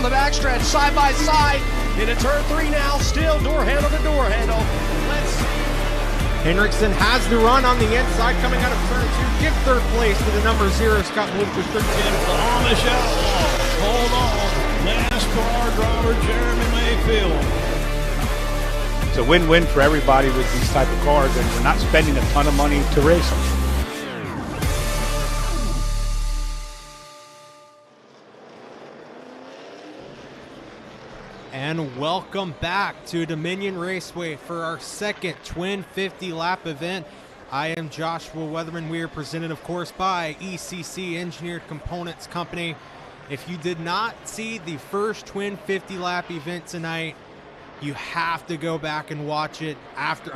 the backstretch, side by side. Into turn 3 now, still door handle to door handle. Let's see. Henriksen has the run on the inside coming out of turn 2. Give third place to the number 0, Scott Lucas. On the shell. Hold on. NASCAR driver Jeremy Mayfield. It's a win-win for everybody with these type of cars, and we're not spending a ton of money to race them. And welcome back to Dominion Raceway for our second Twin 50 lap event. I am Joshua Weatherman. We are presented, of course, by ECC Engineered Components Company. If you did not see the first Twin 50 lap event tonight, you have to go back and watch it after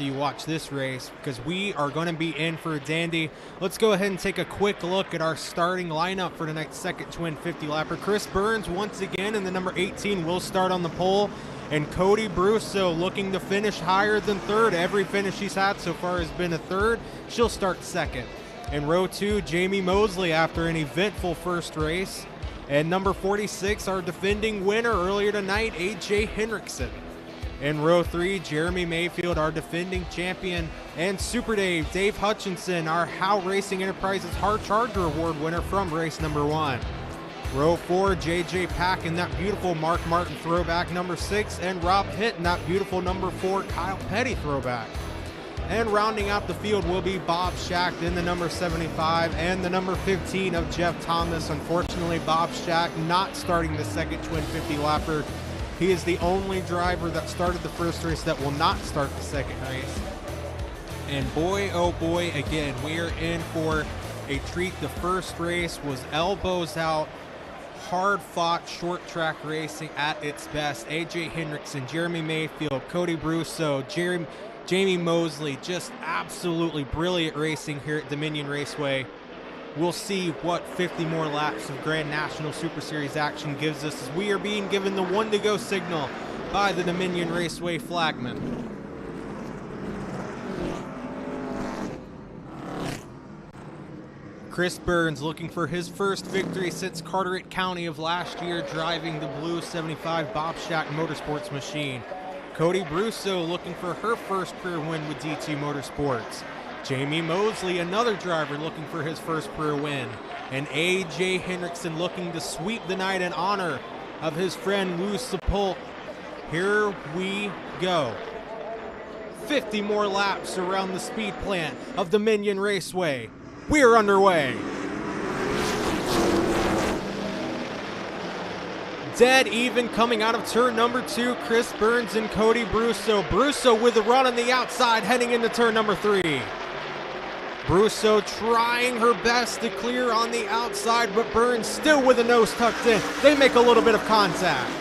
you watch this race, because we are going to be in for a dandy. Let's go ahead and take a quick look at our starting lineup for tonight's second Twin 50 lapper. Chris Burns once again in the number 18 will start on the pole, and Cody Brusso looking to finish higher than third. Every finish he's had so far has been a third. She'll start second. In row 2, Jamie Mosley after an eventful first race. And number 46, our defending winner earlier tonight, A.J. Henriksen. In row 3, Jeremy Mayfield, our defending champion. And Super Dave Hutchinson, our Howe Racing Enterprises Hard Charger Award winner from race number 1. Row 4, J.J. Pack in that beautiful Mark Martin throwback, number 6. And Rob Hitt in that beautiful number 4 Kyle Petty throwback. And rounding out the field will be Bob Schacht in the number 75 and the number 15 of Jeff Thomas. Unfortunately, Bob Schacht not starting the second Twin 50 lapper. He is the only driver that started the first race that will not start the second race. And boy, oh boy, again, we are in for a treat. The first race was elbows out, hard-fought short track racing at its best. A.J. Henriksen, Jeremy Mayfield, Cody Brusso, Jamie Mosley, just absolutely brilliant racing here at Dominion Raceway. We'll see what 50 more laps of Grand National Super Series action gives us, as we are being given the 1 to go signal by the Dominion Raceway flagman. Chris Burns looking for his first victory since Carteret County of last year, driving the blue 75 Bob Schacht Motorsports machine. Cody Brusso looking for her first career win with D2 Motorsports. Jamie Mosley, another driver looking for his first career win. And A.J. Henriksen looking to sweep the night in honor of his friend Lou Sepult. Here we go. 50 more laps around the speed plant of Dominion Raceway. We are underway. Dead even coming out of turn number 2, Chris Burns and Cody Brusso. Brusso with the run on the outside heading into turn number 3. Brusso trying her best to clear on the outside, but Burns still with the nose tucked in. They make a little bit of contact.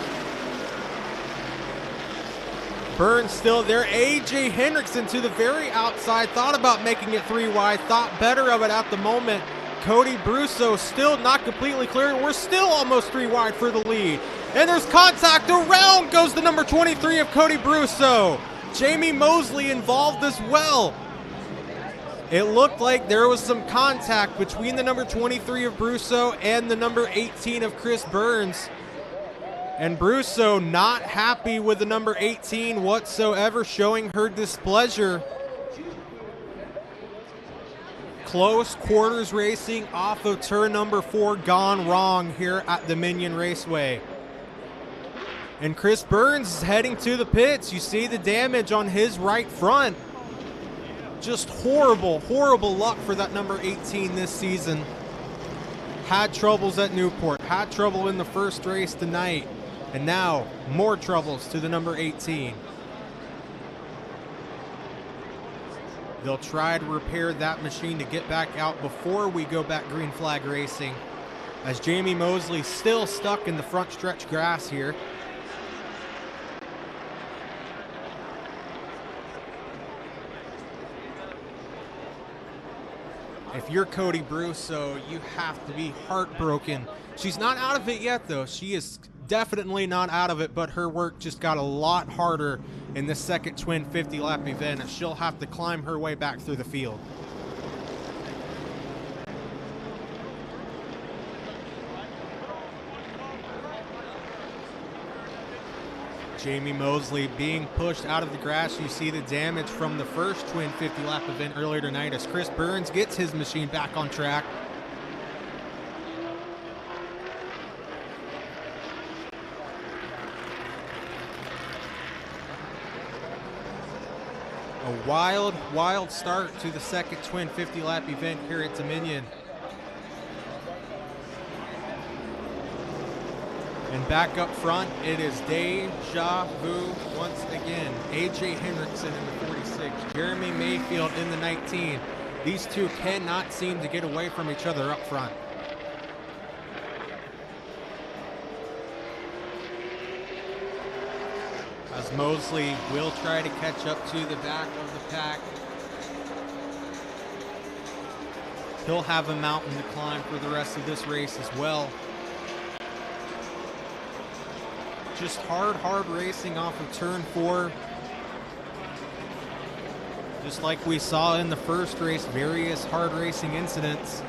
Burns still there. A.J. Henriksen to the very outside, thought about making it 3 wide, thought better of it at the moment. Cody Brusso still not completely clear. We're still almost 3 wide for the lead. And there's contact. Around goes the number 23 of Cody Brusso. Jamie Mosley involved as well. It looked like there was some contact between the number 23 of Brusso and the number 18 of Chris Burns. And Brusso not happy with the number 18 whatsoever, showing her displeasure. Close quarters racing off of turn number 4 gone wrong here at Dominion Raceway. And Chris Burns is heading to the pits. You see the damage on his right front. Just horrible, horrible luck for that number 18 this season. Had troubles at Newport, had trouble in the first race tonight, and now more troubles to the number 18. They'll try to repair that machine to get back out before we go back green flag racing, as Jamie Mosley still stuck in the front stretch grass here. If you're Cody Brusso, you have to be heartbroken. She's not out of it yet, though. She is definitely not out of it, but her work just got a lot harder in the second Twin 50-lap event, as she'll have to climb her way back through the field. Jamie Mosley being pushed out of the grass. You see the damage from the first twin 50 lap event earlier tonight as Chris Burns gets his machine back on track. A wild, wild start to the second twin 50 lap event here at Dominion. And back up front, it is deja vu once again. A.J. Hendrickson in the 46, Jeremy Mayfield in the 19. These two cannot seem to get away from each other up front. As Mosley will try to catch up to the back of the pack. He'll have a mountain to climb for the rest of this race as well. Just hard racing off of turn 4. Just like we saw in the first race, various hard racing incidents.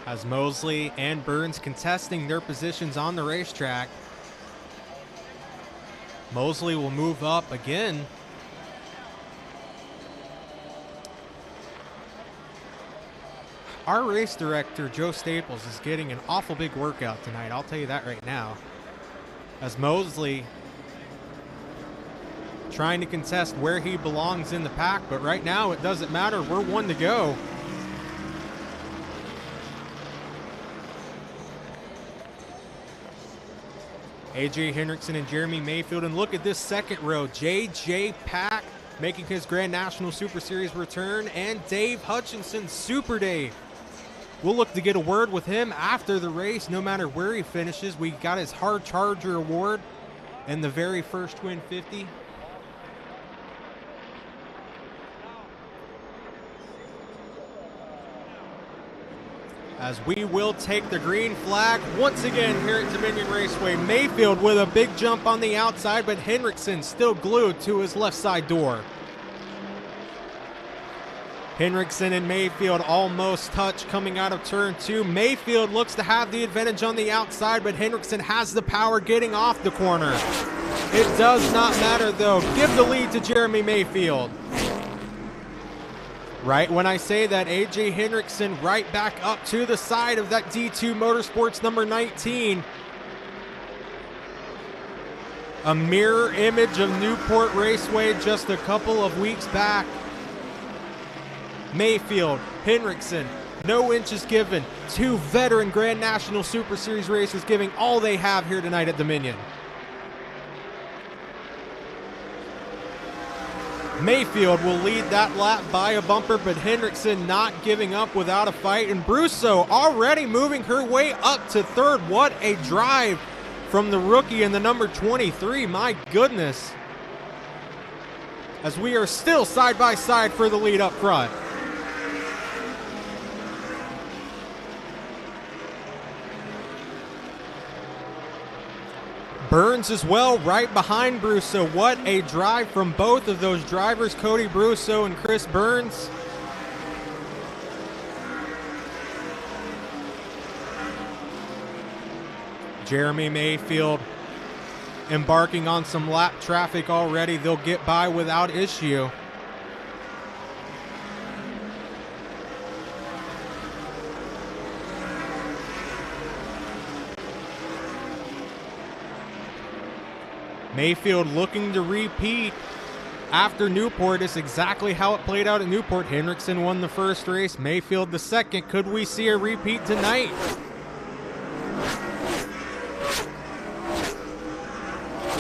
As Mosley and Burns contesting their positions on the racetrack. Mosley will move up again. Our race director, Joe Staples, is getting an awful big workout tonight. I'll tell you that right now. As Mosley trying to contest where he belongs in the pack, but right now it doesn't matter. We're one to go. A.J. Hendrickson and Jeremy Mayfield. And look at this second row. J.J. Pack making his Grand National Super Series return. And Dave Hutchinson, Super Dave. We'll look to get a word with him after the race, no matter where he finishes. We got his Hard Charger Award in the very first Twin 50. As we will take the green flag once again here at Dominion Raceway. Mayfield with a big jump on the outside, but Hendrickson still glued to his left side door. Hendrickson and Mayfield almost touch coming out of turn 2. Mayfield looks to have the advantage on the outside, but Hendrickson has the power getting off the corner. It does not matter though. Give the lead to Jeremy Mayfield. Right when I say that, A.J. Hendrickson right back up to the side of that D2 Motorsports number 19. A mirror image of Newport Raceway just a couple of weeks back. Mayfield, Hendrickson, no inches given. Two veteran Grand National Super Series racers giving all they have here tonight at Dominion. Mayfield will lead that lap by a bumper, but Hendrickson not giving up without a fight. And Brusso already moving her way up to third. What a drive from the rookie in the number 23. My goodness. As we are still side by side for the lead up front. Burns as well, right behind Brusso. What a drive from both of those drivers, Cody Brusso and Chris Burns. Jeremy Mayfield embarking on some lap traffic already. They'll get by without issue. Mayfield looking to repeat after Newport. Is exactly how it played out at Newport. Hendrickson won the first race, Mayfield the second. Could we see a repeat tonight?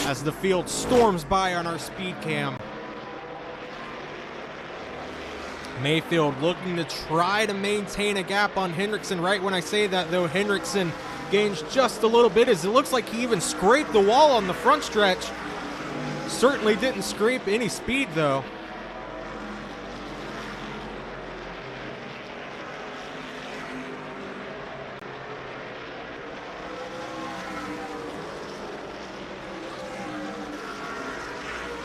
As the field storms by on our speed cam. Mayfield looking to try to maintain a gap on Hendrickson. Right when I say that though, Hendrickson gains just a little bit as it looks like he even scraped the wall on the front stretch. Certainly didn't scrape any speed though.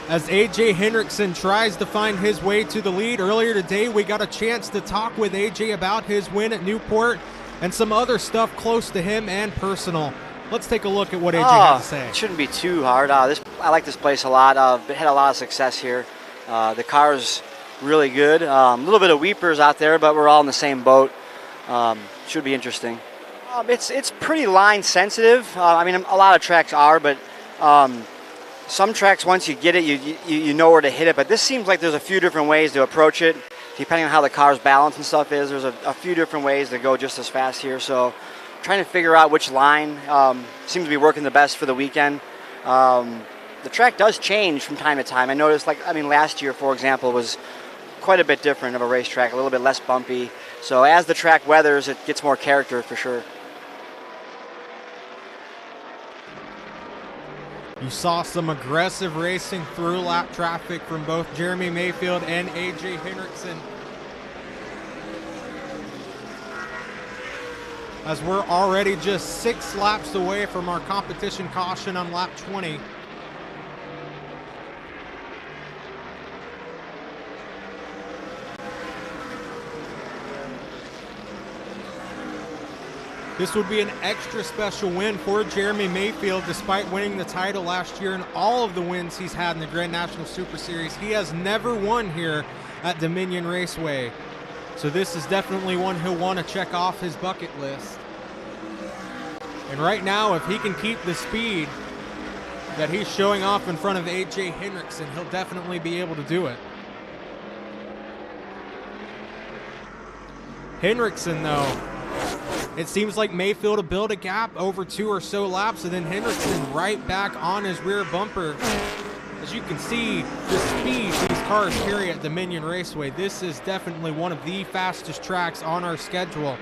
as AJ Hendrickson tries to find his way to the lead. Earlier today, we got a chance to talk with AJ about his win at Newport and some other stuff close to him and personal. Let's take a look at what AJ had to say. It shouldn't be too hard. I like this place a lot. Had a lot of success here. The car's really good. A little bit of weepers out there, but we're all in the same boat. Should be interesting. It's pretty line sensitive. I mean, a lot of tracks are, but some tracks, once you get it, you know where to hit it. But this seems like there's a few different ways to approach it, depending on how the car's balance and stuff is. There's a few different ways to go just as fast here. So trying to figure out which line seems to be working the best for the weekend. The track does change from time to time. I noticed, last year, for example, was quite a bit different of a racetrack, a little bit less bumpy. So as the track weathers, it gets more character for sure. You saw some aggressive racing through lap traffic from both Jeremy Mayfield and AJ Hendrickson, as we're already just 6 laps away from our competition caution on lap 20. This would be an extra special win for Jeremy Mayfield. Despite winning the title last year and all of the wins he's had in the Grand National Super Series, he has never won here at Dominion Raceway. So this is definitely one he'll want to check off his bucket list. And right now, if he can keep the speed that he's showing off in front of AJ Hendrickson, he'll definitely be able to do it. Hendrickson, though, it seems like Mayfield will build a gap over 2 or so laps, and then Hendrickson right back on his rear bumper. As you can see, the speed these cars carry at Dominion Raceway, this is definitely one of the fastest tracks on our schedule.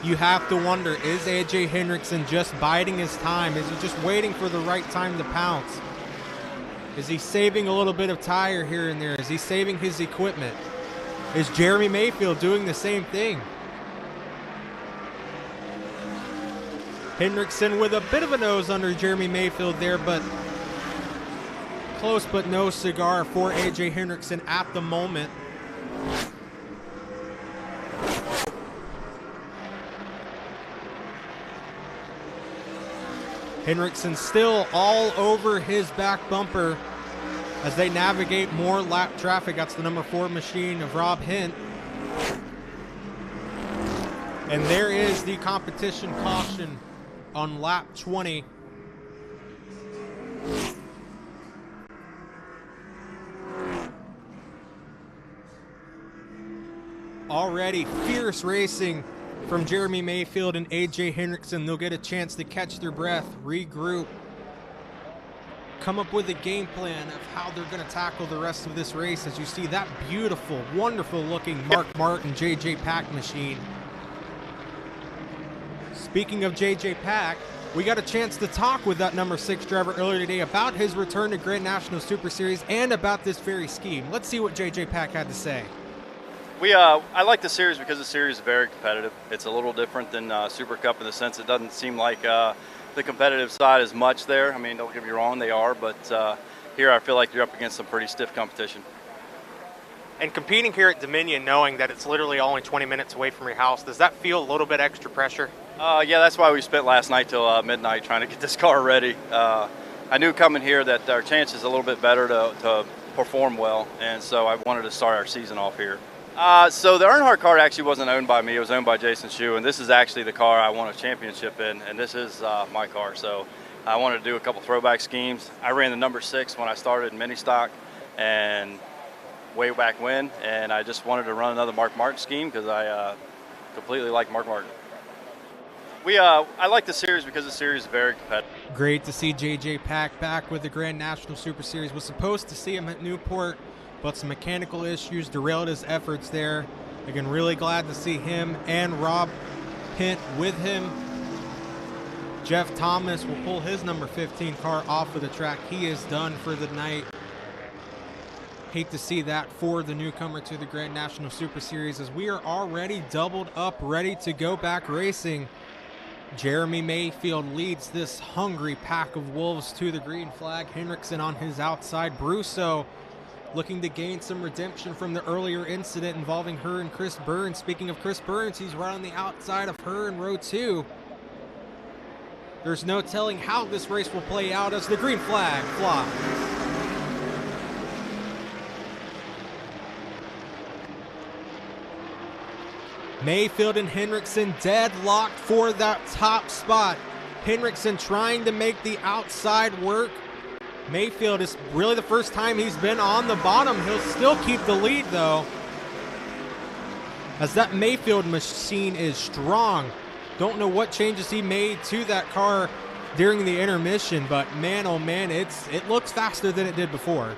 You have to wonder, is AJ Hendrickson just biding his time? Is he just waiting for the right time to pounce? Is he saving a little bit of tire here and there? Is he saving his equipment? Is Jeremy Mayfield doing the same thing? Hendrickson with a bit of a nose under Jeremy Mayfield there, but close but no cigar for AJ Hendrickson at the moment. Hendrickson still all over his back bumper as they navigate more lap traffic. That's the number 4 machine of Rob Hint. And there is the competition caution on lap 20. Already fierce racing from Jeremy Mayfield and AJ Hendrickson. They'll get a chance to catch their breath, regroup, come up with a game plan of how they're going to tackle the rest of this race. As you see that beautiful, wonderful looking Mark Martin JJ Pack machine. Speaking of JJ Pack, we got a chance to talk with that number 6 driver earlier today about his return to Grand National Super Series and about this very scheme. Let's see what JJ Pack had to say. I like the series because the series is very competitive. It's a little different than Super Cup in the sense it doesn't seem like the competitive side is much there. I mean, don't get me wrong, they are, but here I feel like you're up against some pretty stiff competition. And competing here at Dominion, knowing that it's literally only 20 minutes away from your house, does that feel a little bit extra pressure? Yeah, that's why we spent last night till midnight trying to get this car ready. I knew coming here that our chances a little bit better to perform well, and so I wanted to start our season off here. So the Earnhardt car actually wasn't owned by me. It was owned by Jason Shue, and this is actually the car I won a championship in, and this is my car. So I wanted to do a couple throwback schemes. I ran the number 6 when I started in mini stock and way back when, and I just wanted to run another Mark Martin scheme because I completely like Mark Martin. I like the series because the series is very competitive. Great to see JJ Pack back with the Grand National Super Series. Was supposed to see him at Newport, but some mechanical issues derailed his efforts there. Again, really glad to see him and Rob Hint with him. Jeff Thomas will pull his number 15 car off of the track. He is done for the night. Hate to see that for the newcomer to the Grand National Super Series, as we are already doubled up, ready to go back racing Jeremy Mayfield leads this hungry pack of wolves to the green flag. Henriksen on his outside. Brusso looking to gain some redemption from the earlier incident involving her and Chris Burns. Speaking of Chris Burns, he's right on the outside of her in row 2. There's no telling how this race will play out as the green flag flies. Mayfield and Henriksen deadlocked for that top spot. Henriksen trying to make the outside work. Mayfield is really the first time he's been on the bottom. He'll still keep the lead though, as that Mayfield machine is strong. Don't know what changes he made to that car during the intermission, but man, oh man, it looks faster than it did before.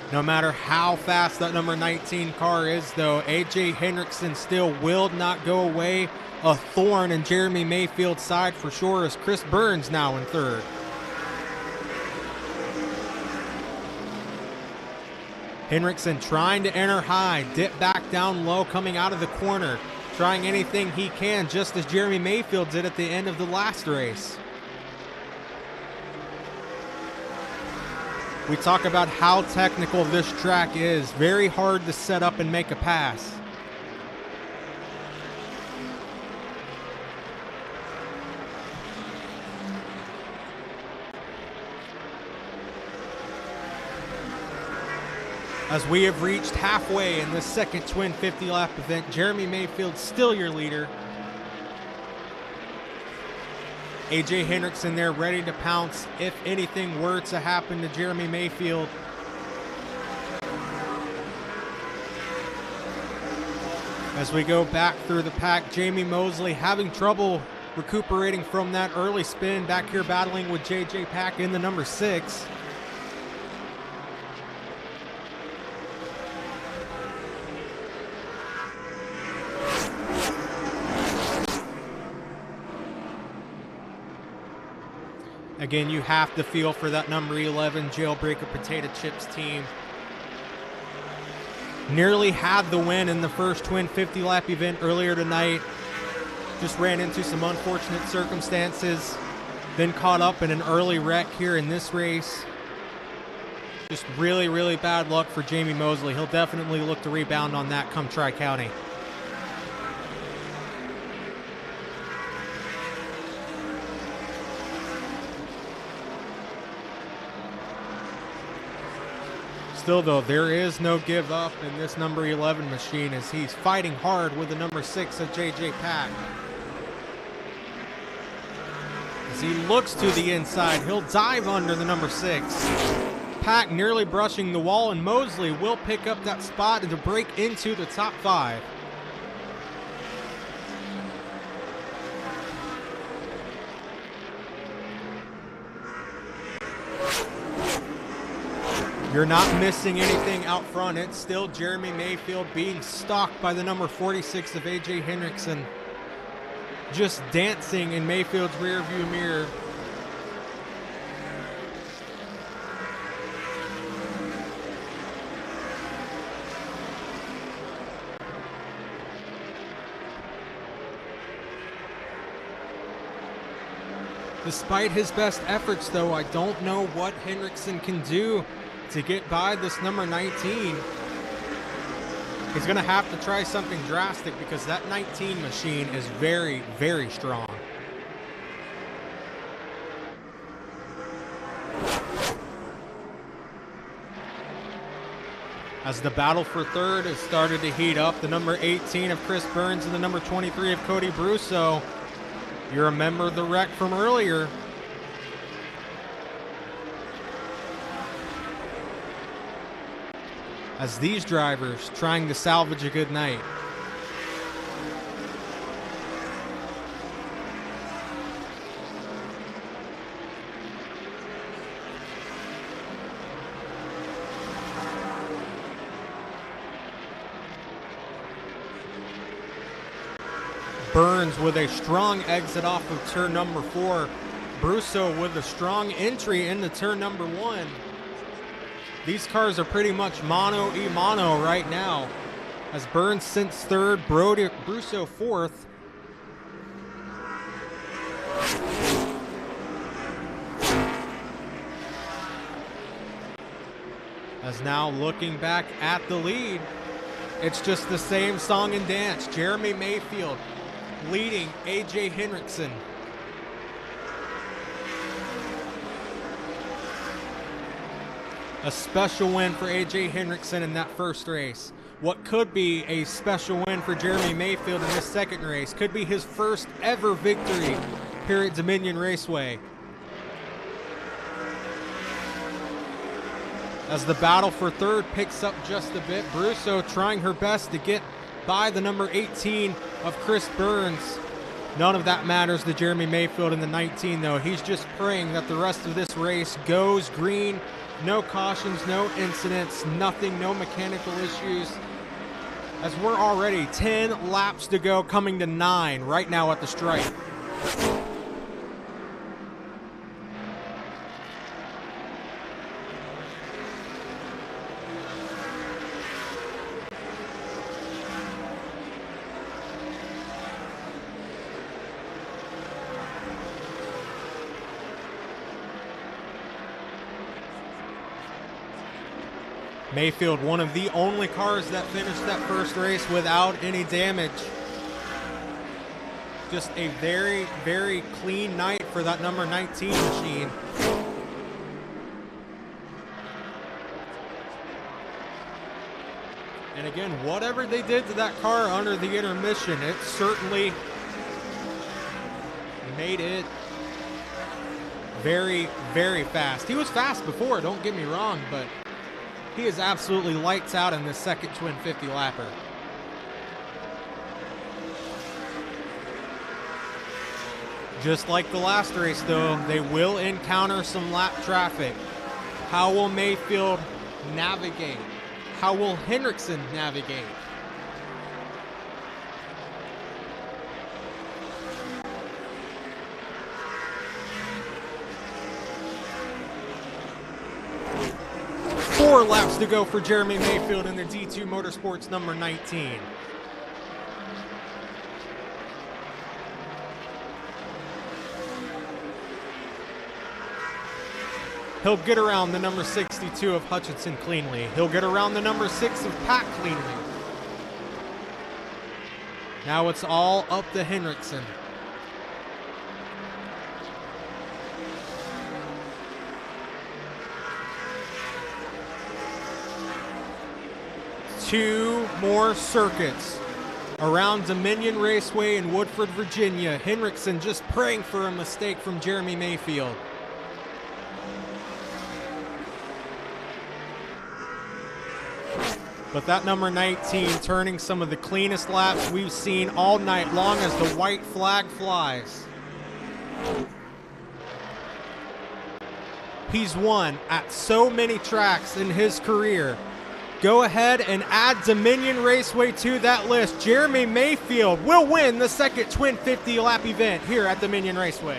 No matter how fast that number 19 car is, though, AJ Henriksen still will not go away. A thorn in Jeremy Mayfield's side for sure, as Chris Burns now in third. Henriksen trying to enter high, dip back down low coming out of the corner, trying anything he can, just as Jeremy Mayfield did at the end of the last race. We talk about how technical this track is. Very hard to set up and make a pass. As we have reached halfway in this second twin 50-lap event, Jeremy Mayfield still your leader. AJ Henriksen there ready to pounce if anything were to happen to Jeremy Mayfield. As we go back through the pack, Jamie Mosley having trouble recuperating from that early spin, back here battling with JJ Pack in the number 6. Again, you have to feel for that number 11 Jailbreaker Potato Chips team. Nearly had the win in the first twin 50-lap event earlier tonight. Just ran into some unfortunate circumstances. Then caught up in an early wreck here in this race. Just really, really bad luck for Jamie Mosley. He'll definitely look to rebound on that come Tri-County. Still, though, there is no give up in this number 11 machine as he's fighting hard with the number 6 of JJ Pack. As he looks to the inside, he'll dive under the number 6. Pack nearly brushing the wall, and Mosley will pick up that spot and to break into the top 5. You're not missing anything out front. It's still Jeremy Mayfield being stalked by the number 46 of AJ Henriksen. Just dancing in Mayfield's rearview mirror. Despite his best efforts, though, I don't know what Henriksen can do to get by this number 19. He's going to have to try something drastic because that 19 machine is very, very strong. As the battle for third has started to heat up, the number 18 of Chris Burns and the number 23 of Cody Brusso. You remember the wreck from earlier. As these drivers trying to salvage a good night. Burns with a strong exit off of turn number 4. Brusso with a strong entry into turn number 1. These cars are pretty much mano-a-mano right now. As Burns since third, Brusso fourth. As now looking back at the lead, it's just the same song and dance. Jeremy Mayfield leading AJ Henriksen. A special win for AJ Henriksen in that first race. What could be a special win for Jeremy Mayfield in this second race could be his first ever victory here at Dominion Raceway. As the battle for third picks up just a bit, Brusso trying her best to get by the number 18 of Chris Burns. None of that matters to Jeremy Mayfield in the 19, though. He's just praying that the rest of this race goes green. No cautions, no incidents, nothing, no mechanical issues. As we're already 10 laps to go, coming to 9 right now at the stripe. Mayfield, one of the only cars that finished that first race without any damage. Just a very, very clean night for that number 19 machine. And again, whatever they did to that car under the intermission, it certainly made it very, very fast. He was fast before, don't get me wrong, but he is absolutely lights out in this second twin 50 lapper. Just like the last race, though, they will encounter some lap traffic. How will Mayfield navigate? How will Henriksen navigate? Four laps to go for Jeremy Mayfield in the D2 Motorsports number 19. He'll get around the number 62 of Hutchinson cleanly. He'll get around the number 6 of Pack cleanly. Now it's all up to Henriksen. Two more circuits around Dominion Raceway in Woodford, Virginia. Henriksen just praying for a mistake from Jeremy Mayfield. But that number 19 turning some of the cleanest laps we've seen all night long as the white flag flies. He's won at so many tracks in his career. Go ahead and add Dominion Raceway to that list. Jeremy Mayfield will win the second Twin 50 lap event here at Dominion Raceway.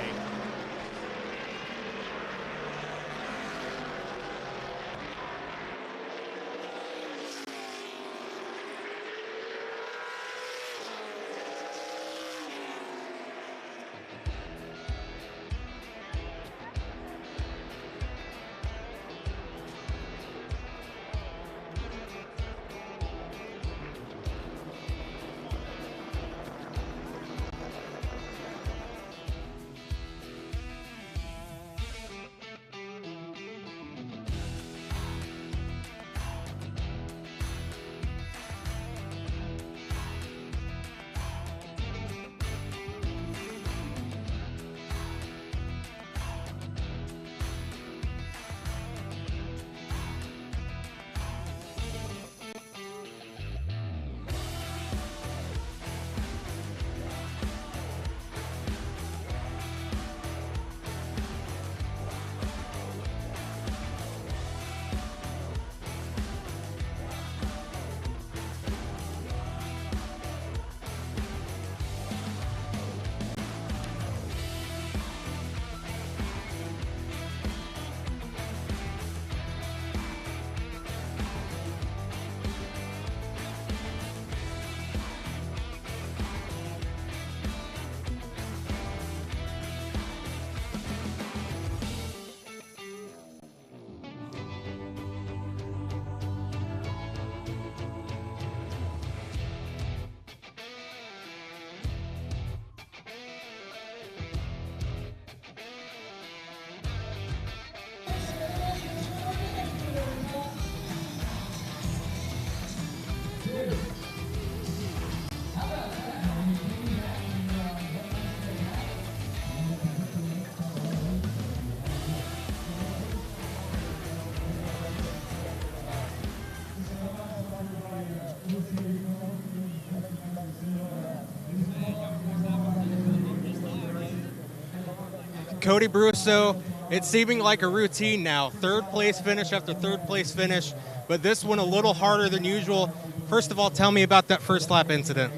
Cody Brusso. It's seeming like a routine now. Third place finish after third place finish, but this one a little harder than usual. First of all, tell me about that first lap incident.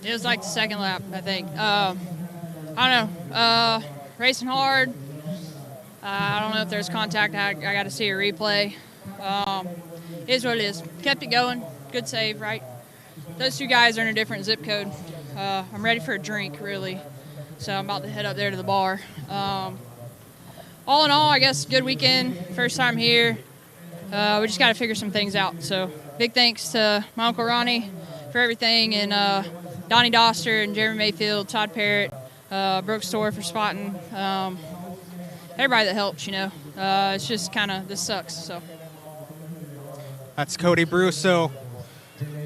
It was like the second lap, I think. I don't know. Racing hard. I don't know if there's contact. I got to see a replay. It is what it is. Kept it going. Good save, right? Those two guys are in a different zip code. I'm ready for a drink, really. So I'm about to head up there to the bar. All in all, I guess good weekend. First time here. We just got to figure some things out. So big thanks to my Uncle Ronnie for everything, and Donnie Doster and Jeremy Mayfield, Todd Parrott, Brooks Store for spotting. Everybody that helps, you know. It's just kind of, this sucks, so. That's Cody Brusso.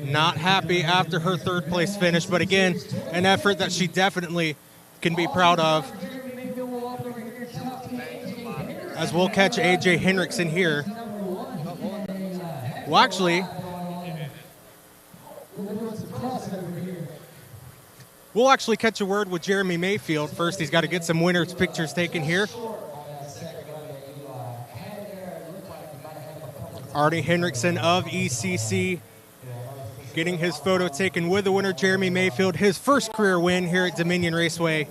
Not happy after her third place finish, but again, an effort that she definitely can be proud of. As we'll catch AJ Hendrickson here. Well, actually, we'll actually catch a word with Jeremy Mayfield. First, he's got to get some winners' pictures taken here. Artie Hendrickson of ECC getting his photo taken with the winner, Jeremy Mayfield, his first career win here at Dominion Raceway.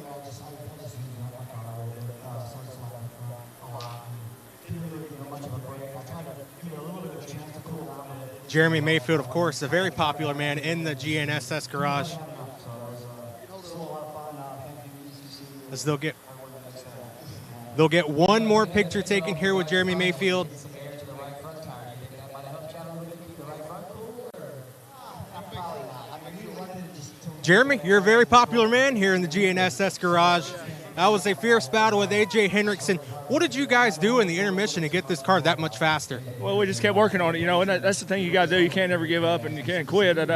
Jeremy Mayfield, of course, a very popular man in the GNSS garage. As they'll get one more picture taken here with Jeremy Mayfield. Jeremy, you're a very popular man here in the GNSS garage. That was a fierce battle with AJ Hendrickson. What did you guys do in the intermission to get this car that much faster? Well, we just kept working on it, you know, and that's the thing you got to do. You can't ever give up and you can't quit. And,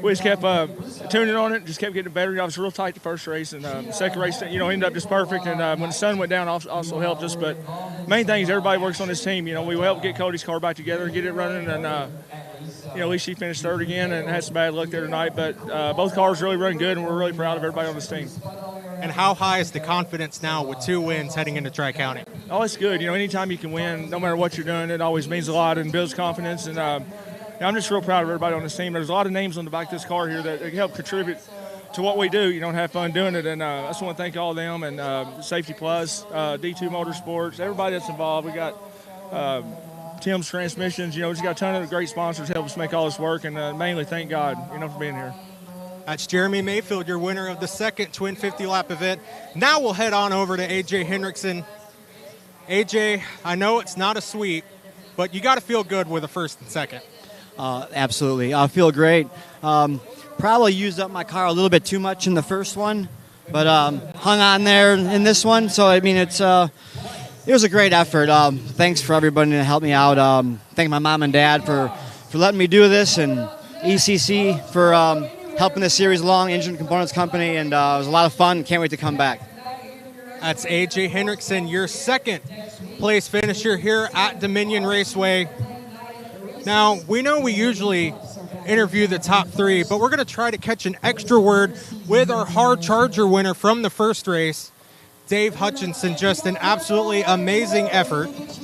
we just kept tuning on it and just kept getting better. I was real tight the first race, and the second race, you know, ended up just perfect. And when the sun went down, also helped us. But main thing is everybody works on this team. You know, we helped get Cody's car back together, get it running, and you know, at least she finished third again and had some bad luck there tonight. But both cars really run good, and we're really proud of everybody on this team. And how high is the confidence now with 2 wins heading into Tri-County? Oh, it's good. You know, anytime you can win, no matter what you're doing, it always means a lot and builds confidence. And I'm just real proud of everybody on this team. There's a lot of names on the back of this car here that help contribute to what we do. You know, and have fun doing it. And I just want to thank all of them and Safety Plus, D2 Motorsports, everybody that's involved. We got Tim's Transmissions. You know, we just got a ton of great sponsors help us make all this work. And mainly thank God, you know, for being here. That's Jeremy Mayfield, your winner of the second Twin 50-lap event. Now we'll head on over to AJ Hendrickson. AJ, I know it's not a sweep, but you got to feel good with a first and second. Absolutely. I feel great. Probably used up my car a little bit too much in the first one, but hung on there in this one. So, I mean, it was a great effort. Thanks for everybody to help me out. Thank my mom and dad for letting me do this, and ECC for helping this series along, Engine Components Company, and it was a lot of fun. Can't wait to come back. That's AJ Hendrickson, your second place finisher here at Dominion Raceway. Now, we know we usually interview the top 3, but we're going to try to catch an extra word with our hard charger winner from the first race, Dave Hutchinson. Just an absolutely amazing effort. This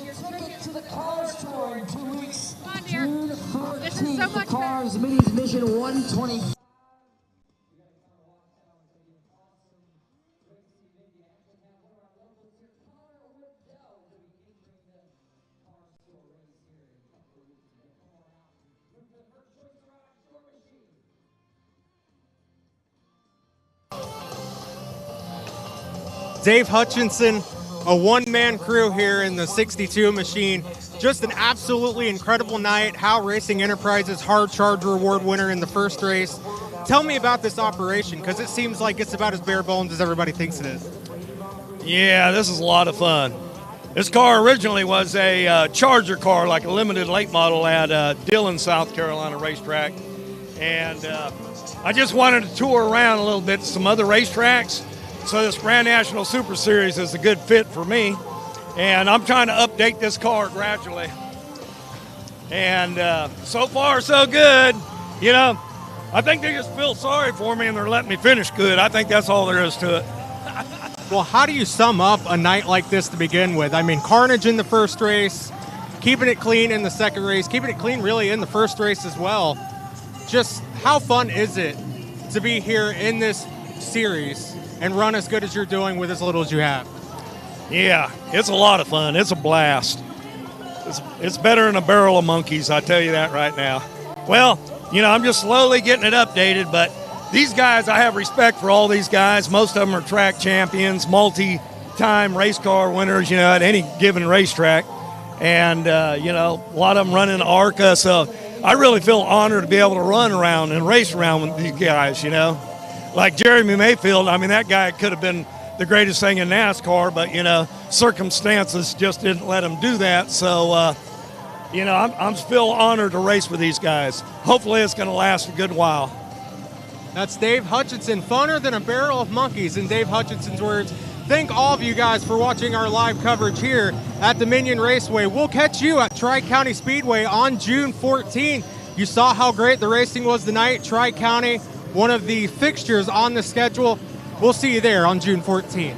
is so much cars, Minis Mission 120. Dave Hutchinson, a one-man crew here in the 62 machine. Just an absolutely incredible night. Howe Racing Enterprises Hard Charger Award winner in the first race. Tell me about this operation, because it seems like it's about as bare bones as everybody thinks it is. Yeah, this is a lot of fun. This car originally was a Charger car, like a limited late model at Dillon, South Carolina racetrack. And I just wanted to tour around a little bit to some other racetracks. So this Grand National Super Series is a good fit for me. And I'm trying to update this car gradually. And so far, so good. You know, I think they just feel sorry for me and they're letting me finish good. I think that's all there is to it. Well, how do you sum up a night like this to begin with? I mean, carnage in the first race, keeping it clean in the second race, keeping it clean really in the first race as well. Just how fun is it to be here in this series and run as good as you're doing with as little as you have? Yeah, it's a lot of fun. It's a blast. It's better than a barrel of monkeys, I tell you that right now. Well, you know, I'm just slowly getting it updated, but these guys, I have respect for all these guys. Most of them are track champions, multi-time race car winners, you know, at any given racetrack. And, you know, a lot of them run in ARCA, so I really feel honored to be able to run around and race around with these guys, you know. Like Jeremy Mayfield, I mean, that guy could have been the greatest thing in NASCAR, but, you know, circumstances just didn't let him do that. So, you know, I'm still honored to race with these guys. Hopefully it's going to last a good while. That's Dave Hutchinson, funner than a barrel of monkeys, in Dave Hutchinson's words. Thank all of you guys for watching our live coverage here at Dominion Raceway. We'll catch you at Tri-County Speedway on June 14th. You saw how great the racing was tonight. Tri-County, one of the fixtures on the schedule. We'll see you there on June 14th.